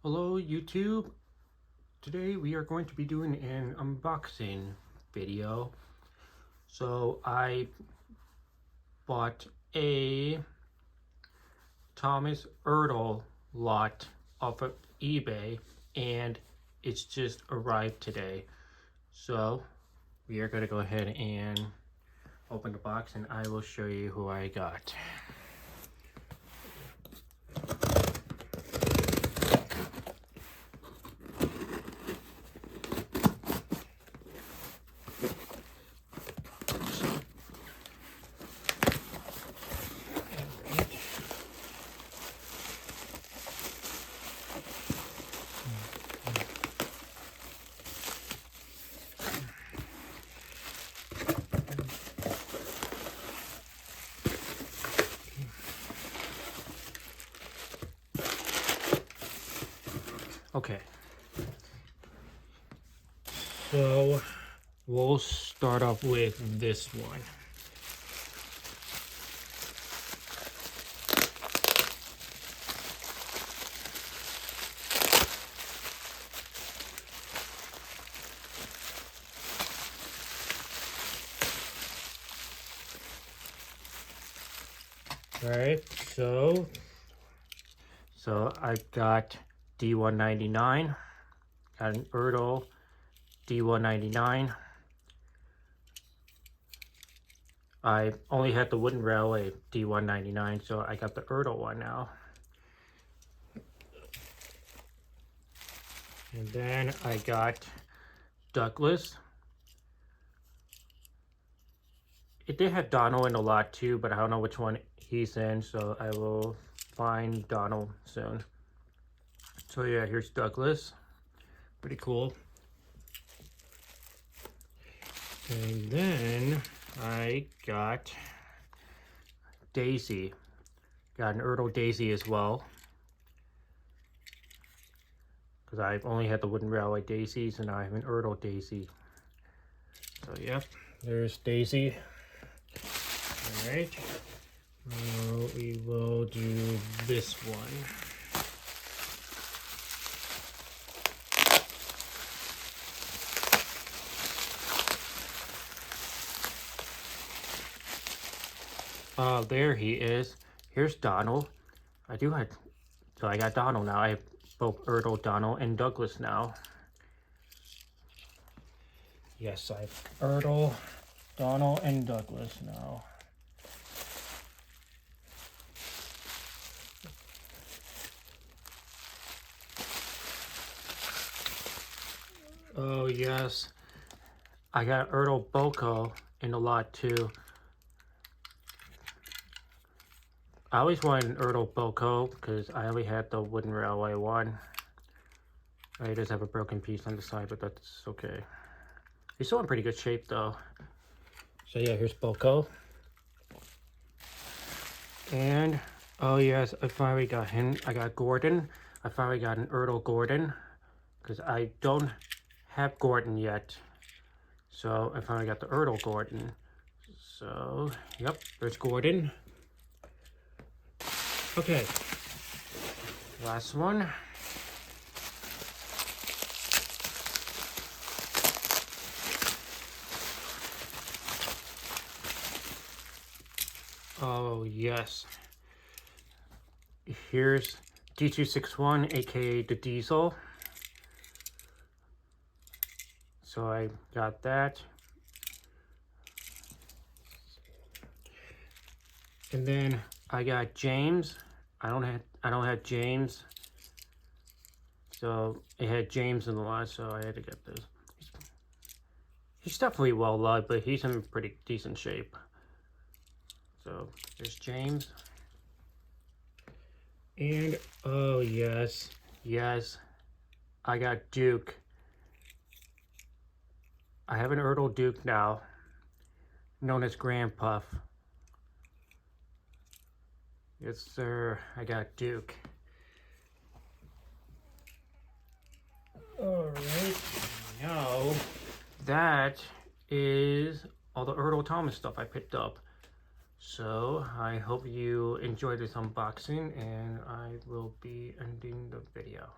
Hello YouTube. Today we are going to be doing an unboxing video. So I bought a Thomas Ertl lot off of eBay and it's just arrived today. So we are going to go ahead and open the box and I will show you who I got. Okay, so we'll start off with this one. Alright, so I got D199, got an Ertl D199. I only had the wooden railway D199, so I got the Ertl one now. And then I got Douglas. It did have Donald in a lot too, but I don't know which one he's in, so I will find Donald soon. So yeah, here's Douglas. Pretty cool. And then I got Daisy. Got an Ertl Daisy as well. Because I've only had the wooden railway Daisies and I have an Ertl Daisy. So yeah, there's Daisy. Alright. We will do this one. There he is. Here's Donald. I got Donald now. I have both Ertl, Donald, and Douglas now. Yes, I have Ertl, Donald, and Douglas now. Oh yes, I got Ertl Boko in a lot too. I always wanted an Ertl Boko because I only had the wooden railway one. It does have a broken piece on the side, but that's okay. He's still in pretty good shape though. So yeah, here's Boko. And oh yes, I finally got him. I got Gordon. I finally got an Ertl Gordon because I don't have Gordon yet. So I finally got the Ertl Gordon. So yep, there's Gordon. Okay, last one. Oh yes, here's D261, aka the Diesel. So I got that. And then I got James. I don't have James. So it had James in the lot, so I had to get this. He's definitely well loved, but he's in pretty decent shape. So there's James. And oh yes, I got Duke. I have an Ertl Duke now, known as Grand Puff. Yes sir, I got Duke. Alright, now that is all the Ertl Thomas stuff I picked up. So I hope you enjoyed this unboxing and I will be ending the video.